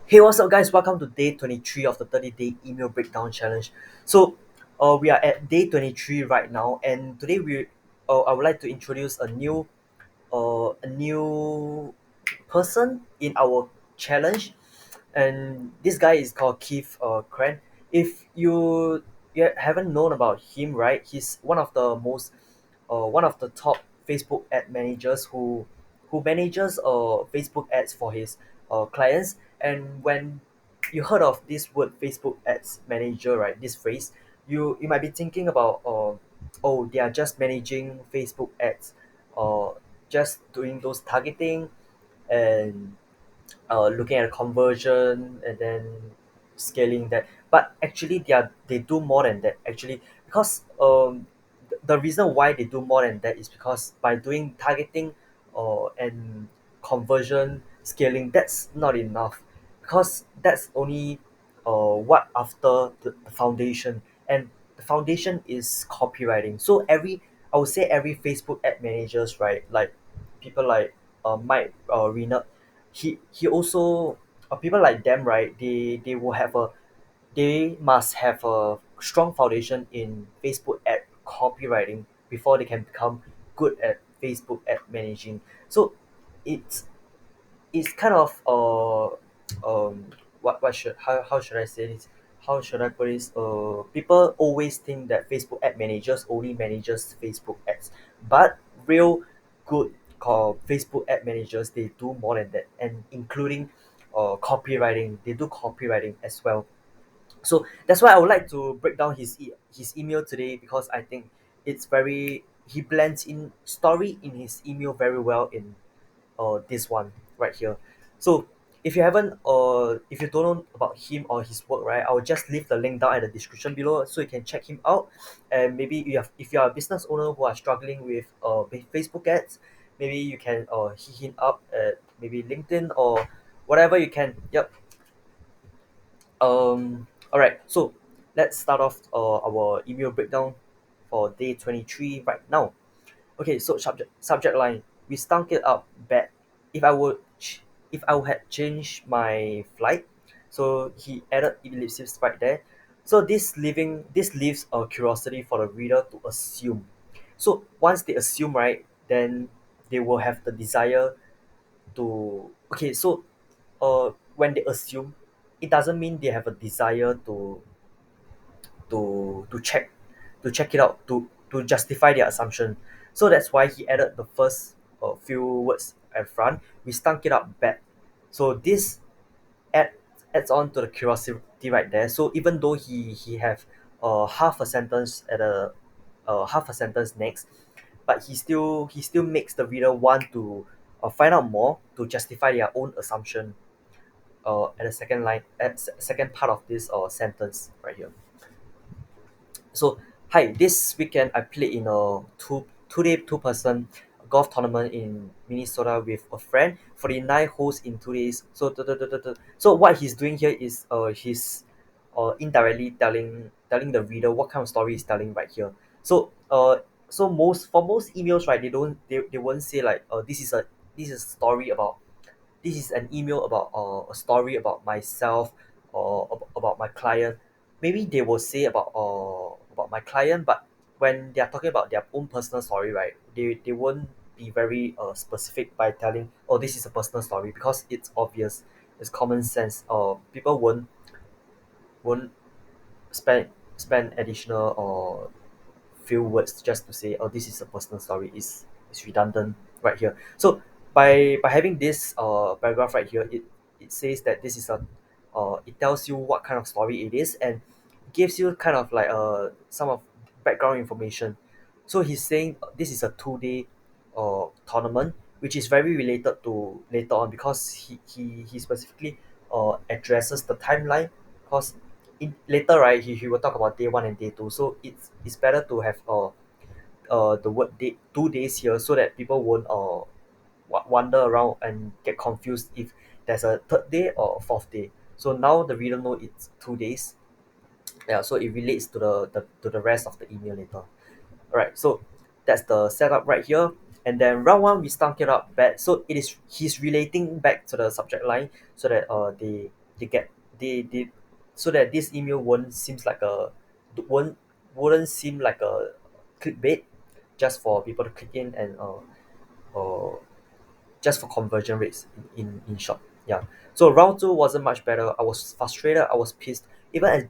Hey, what's up, guys? Welcome to day 23 of the 30-day email breakdown challenge. We are at day 23 right now, and today I would like to introduce a new person in our challenge, and this guy is called Keith Krance. If you haven't known about him, right? He's one of the top Facebook ad managers who manages Facebook ads for his clients. And when you heard of this word Facebook ads manager, right? This phrase, you might be thinking about oh, they are just managing Facebook ads, just doing those targeting and looking at conversion and then scaling that. But actually they do more than that actually, because the reason why they do more than that is because by doing targeting and conversion scaling, that's not enough, because that's only what after the foundation. And the foundation is copywriting. So I would say every Facebook ad managers, right, like people like Mike Rena, he also people like them, right, they must have a strong foundation in Facebook ad copywriting before they can become good at Facebook ad managing. So it's it's kind of what should how should I say this? How should I put this? People always think that Facebook ad managers only manages Facebook ads, but real good Facebook ad managers, they do more than that, and including copywriting. They do copywriting as well. So that's why I would like to break down his email today, because I think he blends in story in his email very well in this one right here. So if you don't know about him or his work, right, I'll just leave the link down at the description below so you can check him out. And maybe if you are a business owner who are struggling with Facebook ads, maybe you can hit him up at maybe LinkedIn or whatever you can. Yep. All right. So let's start off our email breakdown for day 23 right now. Okay, so subject line. We stunk it up bad. If I would if I would had changed my flight, so he added ellipsis right there. So this leaves a curiosity for the reader to assume. So once they assume, right, then they will have the desire to. Okay, so when they assume, it doesn't mean they have a desire to check it out, to justify their assumption. So that's why he added the first few words at front. We stunk it up bad. So this add, adds on to the curiosity right there. So even though he have half a sentence at a half a sentence next, but he still makes the reader want to find out more to justify their own assumption at the second line, second part of this sentence right here. So hi, this weekend I played in a two-day two-person golf tournament in Minnesota with a friend. 49 holes in 2 days. So so what he's doing here is he's indirectly telling the reader what kind of story he's telling right here. So so most emails, right, they won't say like this is a story about, this is an email about a story about myself or about my client. Maybe they will say about my client, but when they are talking about their own personal story, right, they won't be very specific by telling, oh, this is a personal story, because it's obvious, it's common sense. People won't spend additional or few words just to say, oh, this is a personal story, is redundant right here. So by having this paragraph right here, it says that this is a it tells you what kind of story it is, and gives you kind of like some of background information. So he's saying this is a 2 day tournament, which is very related to later on, because he specifically addresses the timeline, because in later, right, he will talk about day one and day two. So it's better to have the word day 2 days here, so that people won't wander around and get confused if there's a third day or fourth day. So now the reader know it's 2 days. Yeah, so it relates to the rest of the email later. Alright, so that's the setup right here. And then round one, we stunk it up bad. So it is he's relating back to the subject line, so that they get they so that this email won't seems like a won't wouldn't seem like a clickbait just for people to click in and uh just for conversion rates in short. Yeah. So round two wasn't much better. I was frustrated, I was pissed, even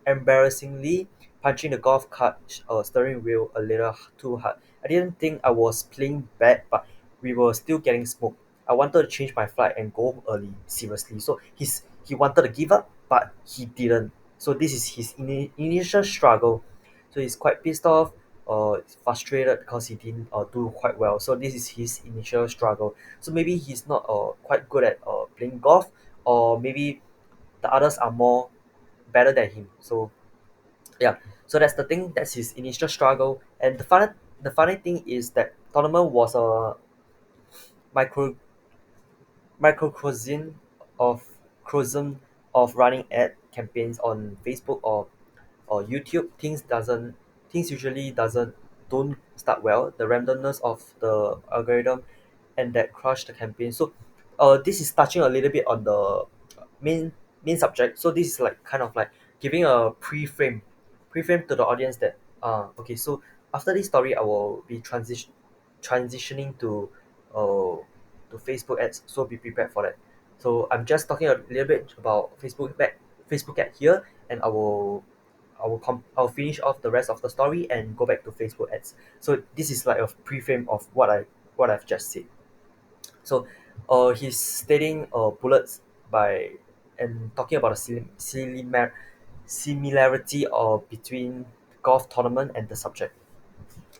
embarrassingly punching the golf cart steering wheel a little too hard. I didn't think I was playing bad, but we were still getting smoked. I wanted to change my flight and go home early, seriously. So he wanted to give up, but he didn't. So this is his initial struggle. So he's quite pissed off, frustrated because he didn't do quite well. So this is his initial struggle. So maybe he's not quite good at playing golf, or maybe the others are more better than him. So yeah, so that's the thing. That's his initial struggle. And the funny thing is that tournament was a micro microcosm of crosm of running ad campaigns on Facebook or YouTube. Things usually doesn't don't start well. The randomness of the algorithm and that crush the campaign. So this is touching a little bit on the main main subject. So this is like kind of like giving a pre-frame to the audience that okay, so after this story I will be transitioning to Facebook ads, so be prepared for that. So I'm just talking a little bit about Facebook ad here, and I'll finish off the rest of the story and go back to Facebook ads. So this is like a pre-frame of what I've just said. So he's stating bullets by and talking about a similarity between golf tournament and the subject.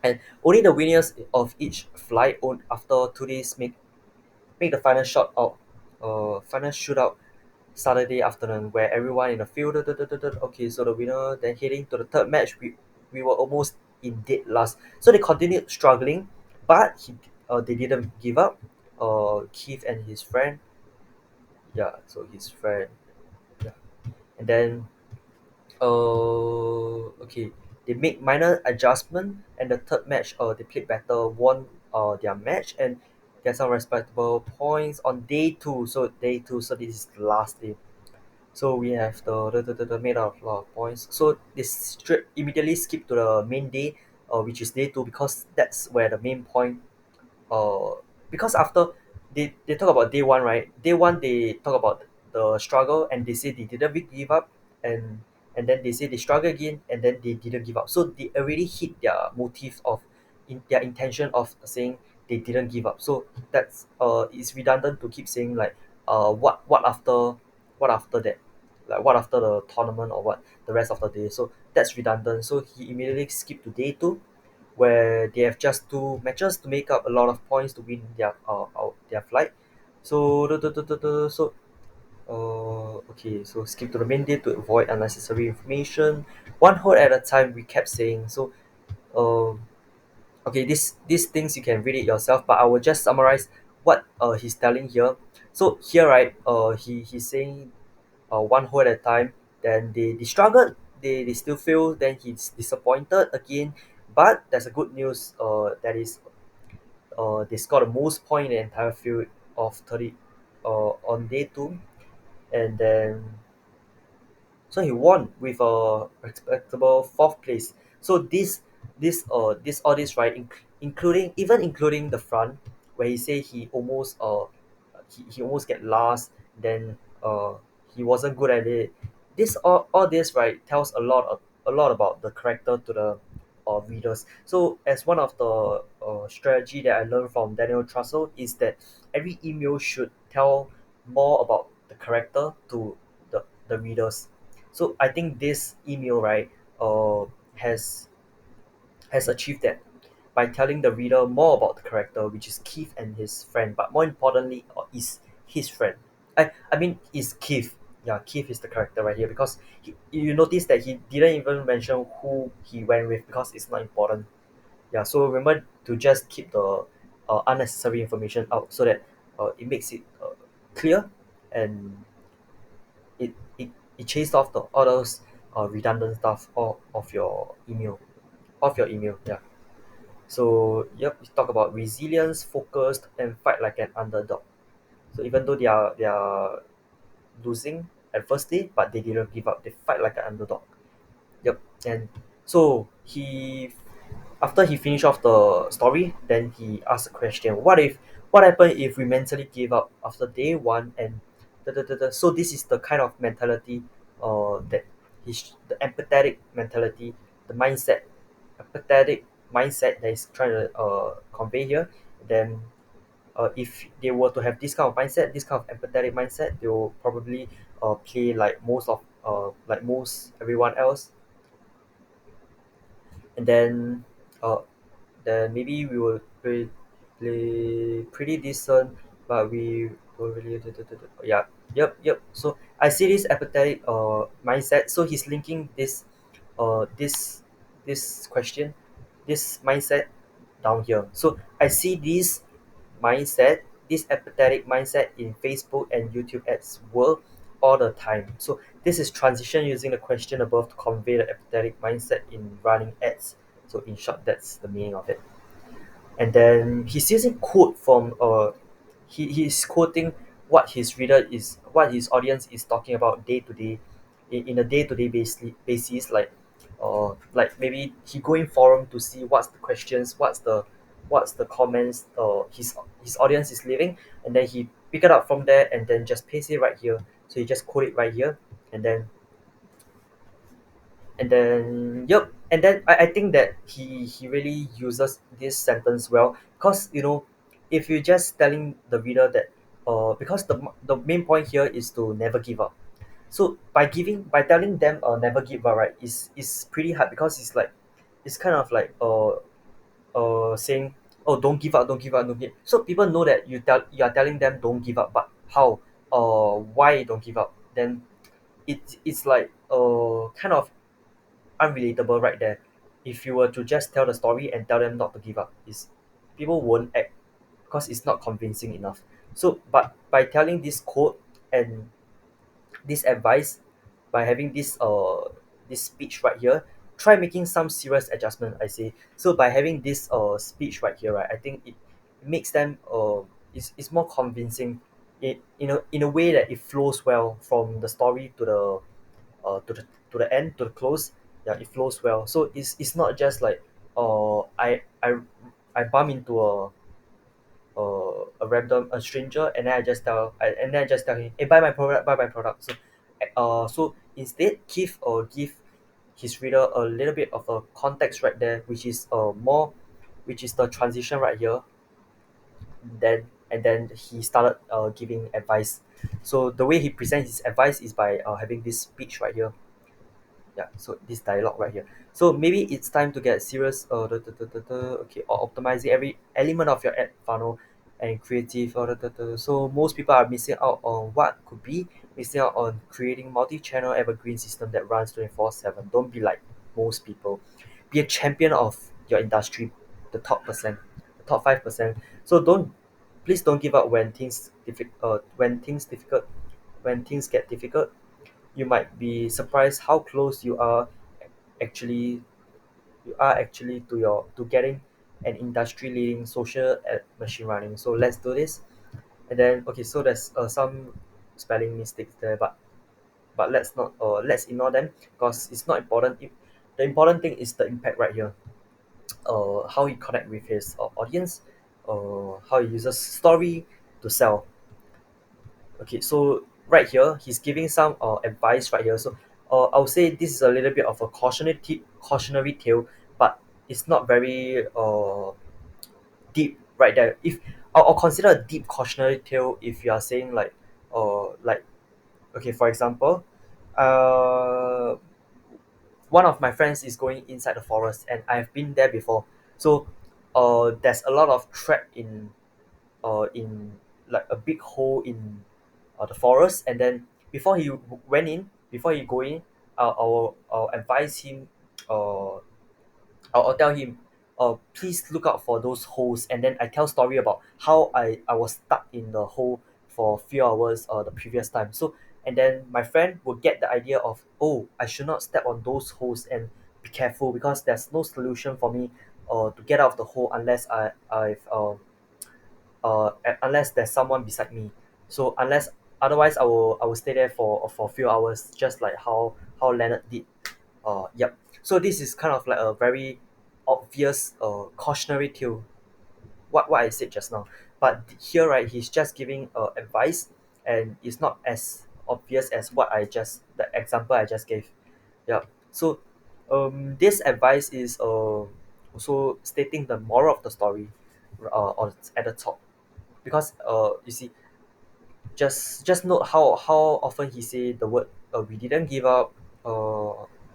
And only the winners of each flight owned after 2 days make the final shot out final shootout Saturday afternoon, where everyone in the field. Okay, so the winner then heading to the third match. We were almost in dead last, so they continued struggling, but they didn't give up. Keith and his friend, yeah, so his friend, yeah, and then okay, they make minor adjustment, and the third match, they played better, won their match, and get some respectable points on day two. So day two, so this is the last day. So we have the made out of a lot of points. So they straight immediately skip to the main day, which is day two, because that's where the main point uh because after they talk about day one, right? Day one they talk about the struggle, and they say they didn't give up, and then they say they struggle again, and then they didn't give up. So they already hit their motive of in their intention of saying they didn't give up. So that's it's redundant to keep saying like what after that, like what after the tournament or what the rest of the day. So that's redundant. So he immediately skipped to day two, where they have just two matches to make up a lot of points to win their flight. So okay, so skip to the main day to avoid unnecessary information. One hole at a time, we kept saying. So um okay, these things you can read it yourself, but I will just summarize what he's telling here. So here, right, he's saying one hole at a time. Then they struggled, they still fail. Then he's disappointed again. But there's a good news. That is, they scored the most point in the entire field of 30 on day two, and then so he won with a respectable fourth place. So this all this, right, including the front, where he say he almost get last, then he wasn't good at it. All this, right, tells a lot about the character to the readers. So as one of the strategy that I learned from Daniel Trussell is that every email should tell more about the character to the readers. So I think this email, right, uh, has achieved that by telling the reader more about the character, which is Keith and his friend. But more importantly, is his friend. I mean, is Keith. Yeah, Keith is the character right here, because you notice that he didn't even mention who he went with, because it's not important. Yeah, so remember to just keep the unnecessary information out, so that it makes it clear, and it chased off the all those redundant stuff of your email. Yeah. So yep, we talk about resilience, focused, and fight like an underdog. So even though losing at first day, but they didn't give up. They fight like an underdog. Yep. And so after he finished off the story, then he asked a question: what happened if we mentally gave up after day one and da, da, da, da. So this is the kind of mentality that the empathetic mentality, the empathetic mindset that is trying to convey here. Then if they were to have this kind of mindset, this kind of empathetic mindset, they will probably play like most everyone else, and uh, then maybe we will play pretty decent, but we will really yeah, yep. So I see this apathetic mindset. So he's linking this this question, this mindset down here. So I see mindset, this apathetic mindset in Facebook and YouTube ads world all the time. So this is transition using the question above to convey the apathetic mindset in running ads. So in short, that's the meaning of it. And then he's using quote from he's quoting what his audience is talking about day to day, in a day-to-day basis, like maybe he go in forum to see what's the questions, what's the comments his audience is leaving, and then he pick it up from there and then just paste it right here. So he just quote it right here, and then yep, and then I think that he really uses this sentence well, because if you're just telling the reader that because the main point here is to never give up. So by telling them never give up, right, is pretty hard, because it's kind of like saying, oh, don't give up, don't give up, don't give. So people know that you are telling them don't give up, but how, why don't give up? Then it's like kind of unrelatable right there. If you were to just tell the story and tell them not to give up, is people won't act, because it's not convincing enough. So but by telling this quote and this advice, by having this speech right here, try making some serious adjustment, I say. So by having this speech right here, right, I think it makes them it's more convincing, in a way that it flows well from the story to the uh, to the to the end, to the close. Yeah, it flows well. So it's not just like I bump into a random a stranger, and then I just tell him, hey, buy my product, buy my product. So instead give his reader a little bit of a context right there, which is which is the transition right here. Then he started giving advice. So the way he presents his advice is by having this speech right here. Yeah, so this dialogue right here. So maybe it's time to get serious, okay, or optimizing every element of your ad funnel and creative, so most people are missing out on what could be missing out on creating multi-channel evergreen system that runs 24/7. Don't be like most people. Be a champion of your industry, the top percent, the top 5%. So please don't give up when things get difficult. You might be surprised how close actually actually to getting an industry leading social at machine learning. So let's do this. And then okay, so there's some spelling mistakes there, but let's ignore them, because it's not important. The important thing is the impact right here. How he connect with his audience, how he uses story to sell. Okay, so right here, he's giving some advice right here. So I would say this is a little bit of a cautionary tale, but it's not very deep right there. If I'll consider a deep cautionary tale if you are saying like okay, for example, uh one of my friends is going inside the forest, and I've been there before. So there's a lot of trap in like a big hole in the forest, and then before he go in, I'll advise him, uh I'll tell him, please look out for those holes, and then I tell story about how I was stuck in the hole for a few hours the previous time. So and then my friend will get the idea of, oh, I should not step on those holes, and be careful, because there's no solution for me to get out of the hole unless unless there's someone beside me. So otherwise I will stay there for a few hours, just like how Leonard did. Yep. So this is kind of like a very obvious cautionary tale, what I said just now. But here, right, he's just giving advice, and it's not as obvious as what I just the example I just gave. Yeah. So, this advice is also stating the moral of the story, on at the top, because you see, just note how often he say the word we didn't give up,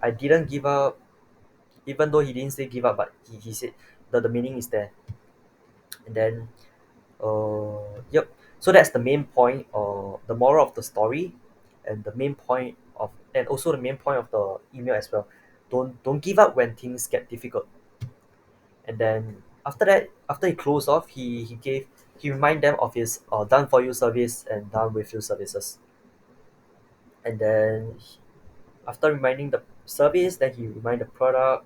I didn't give up, even though he didn't say give up, but he said the meaning is there. And then yep. So that's the main point, the moral of the story, and the main point of, and also the main point of the email as well. Don't give up when things get difficult. And then after that, after he closed off, he remind them of his done for you service and done with you services. And then after reminding the service, then he remind the product.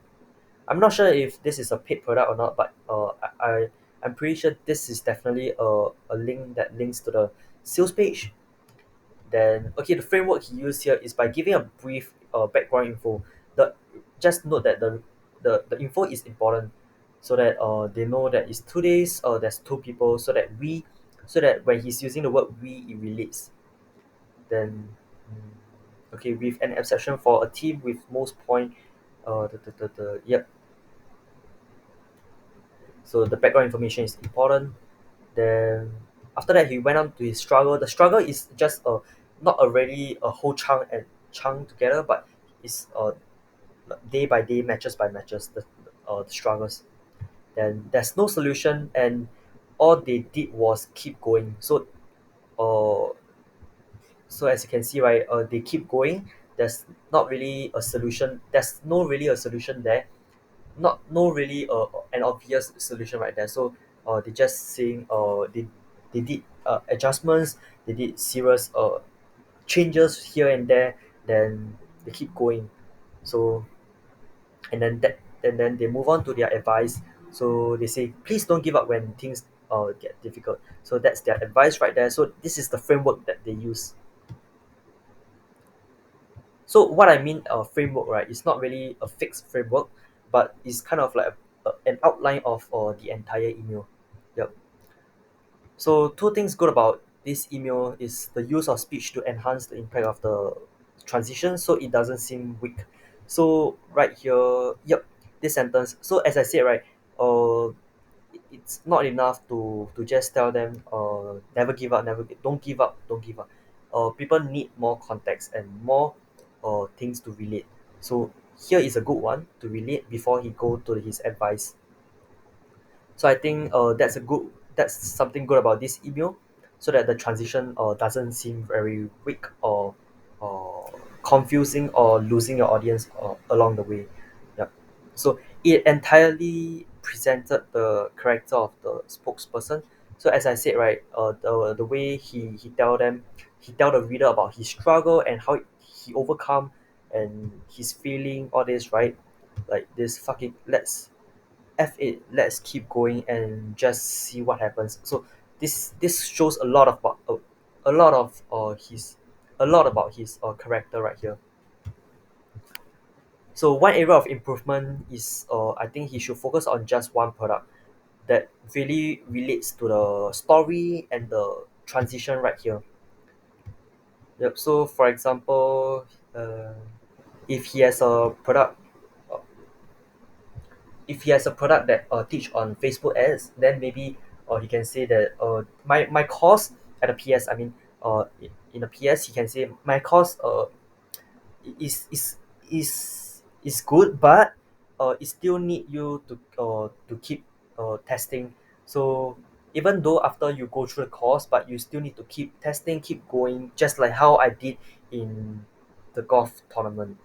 I'm not sure if this is a paid product or not, but I'm pretty sure this is definitely a link that links to the sales page. Then okay, the framework he used here is by giving a brief background info. The Just note that the info is important, so that they know that it's 2 days, there's two people, so that when he's using the word we, it relates. Then okay, with an exception for a team with most point, yep. So the background information is important. Then after that, he went on to his struggle. The struggle is just not a really a whole chunk together, but it's day by day, matches by matches, the struggles. Then there's no solution, and all they did was keep going. Uh, so as you can see, right, they keep going. There's not really a solution. There's no really a solution there, not no really an obvious solution right there. So they just saying they did adjustments, they did serious changes here and there, then they keep going. So and then they move on to their advice. So they say please don't give up when things get difficult. So that's their advice right there. So this is the framework that they use. So what I mean framework, right, it's not really a fixed framework, but it's kind of like an outline of the entire email. Yep. So two things good about this email is the use of speech to enhance the impact of the transition, so it doesn't seem weak. So right here, yep, this sentence. So as I said, right, it's not enough to just tell them never give up, don't give up, don't give up. People need more context and more things to relate. So here is a good one to relate before he go to his advice. So I think that's something good about this email, so that the transition doesn't seem very weak or confusing or losing your audience along the way. Yep. So it entirely presented the character of the spokesperson. So as I said, right, the way he tell them, he tell the reader about his struggle and how he overcome and his feeling, all this, right? Like this fucking F8, let's keep going and just see what happens. So this shows a lot of his a lot about his character right here. So one area of improvement is I think he should focus on just one product that really relates to the story and the transition right here. Yep. So for example, uh, if he has a product uh, if he has a product that teach on Facebook ads, then maybe he can say that my course at the PS, I mean in the PS, he can say my course is is is good, but it still need you to keep testing. So even though after you go through the course, but you still need to keep testing, keep going, just like how I did in the golf tournament.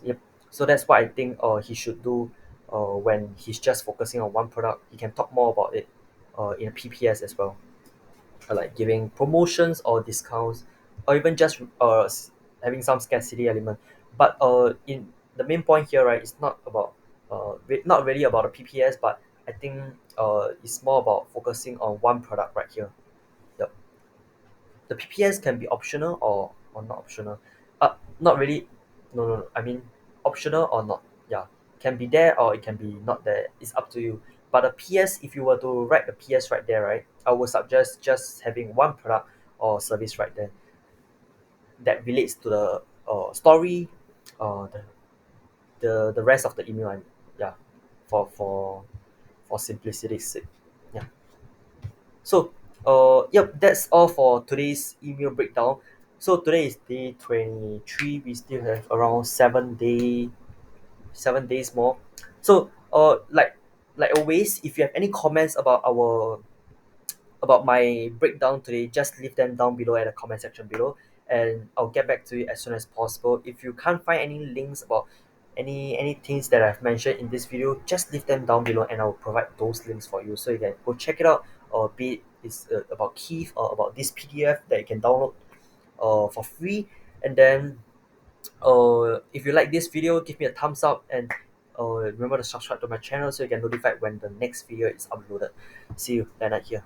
Yep. So that's what I think he should do when he's just focusing on one product. He can talk more about it in a PPS as well, like giving promotions or discounts, or even just having some scarcity element. But in the main point here, right, it's not about not really about the PPS, but I think it's more about focusing on one product right here. Yep. the PPS can be optional or not optional. Not really. No, no, no. I mean, optional or not. Yeah, can be there or it can be not there. It's up to you. But the PS, if you were to write the PS right there, right, I would suggest just having one product or service right there that relates to the story, the the rest of the email. And yeah, for simplicity's sake. Yeah. So, yep, that's all for today's email breakdown. So today is day 23. We still have around 7 days more. So, like always, if you have any comments about my breakdown today, just leave them down below at the comment section below, and I'll get back to you as soon as possible. If you can't find any links about any things that I've mentioned in this video, just leave them down below and I'll provide those links for you so you can go check it out, or be it is about Keith or about this PDF that you can download for free. And then if you like this video, give me a thumbs up, and remember to subscribe to my channel so you get notified when the next video is uploaded. See you, Leonard here.